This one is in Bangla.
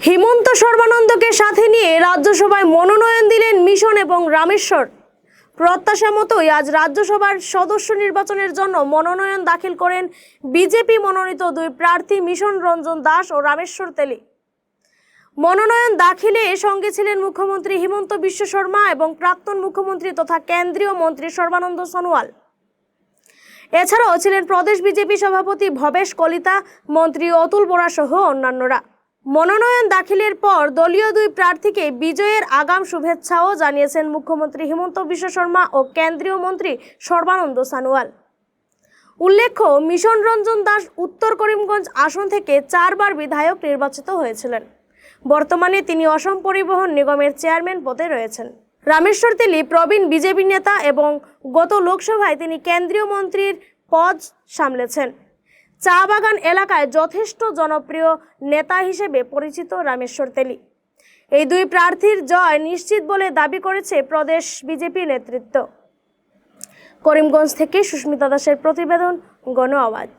হিমন্ত সর্বানন্দকে সাথে নিয়ে রাজ্যসভায় মনোনয়ন দিলেন মিশন এবং রামেশ্বর। প্রত্যাশা মতোই আজ রাজ্যসভার সদস্য নির্বাচনের জন্য মনোনয়ন দাখিল করেন বিজেপি মনোনীত দুই প্রার্থী মিশন রঞ্জন দাস ও রামেশ্বর তেলী। মনোনয়ন দাখিলে সঙ্গে ছিলেন মুখ্যমন্ত্রী হিমন্ত বিশ্ব শর্মা এবং প্রাক্তন মুখ্যমন্ত্রী তথা কেন্দ্রীয় মন্ত্রী সর্বানন্দ সোনোয়াল। এছাড়াও ছিলেন প্রদেশ বিজেপি সভাপতি ভবেশ কলিতা, মন্ত্রী অতুল বোরা সহ অন্যান্যরা। মনোনয়ন দাখিলের পর দলীয় দুই প্রার্থীকে বিজয়ের আগাম শুভেচ্ছাও জানিয়েছেন মুখ্যমন্ত্রী হিমন্ত বিশ্ব শর্মা ও কেন্দ্রীয় মন্ত্রী সর্বানন্দ সোনোয়াল। উল্লেখ্য, মিশন রঞ্জন দাস উত্তর করিমগঞ্জ আসন থেকে 4 বার বিধায়ক নির্বাচিত হয়েছিলেন। বর্তমানে তিনি অসম পরিবহন নিগমের চেয়ারম্যান পদে রয়েছেন। রামেশ্বর তেলী প্রবীণ বিজেপি নেতা এবং গত লোকসভায় তিনি কেন্দ্রীয় মন্ত্রীর পদ সামলেছেন। চা বাগান এলাকায় যথেষ্ট জনপ্রিয় নেতা হিসেবে পরিচিত রামেশ্বর তেলী। এই দুই প্রার্থীর জয় নিশ্চিত বলে দাবি করেছে প্রদেশ বিজেপি নেতৃত্ব। করিমগঞ্জ থেকে সুস্মিতা দাসের প্রতিবেদন, গণ আওয়াজ।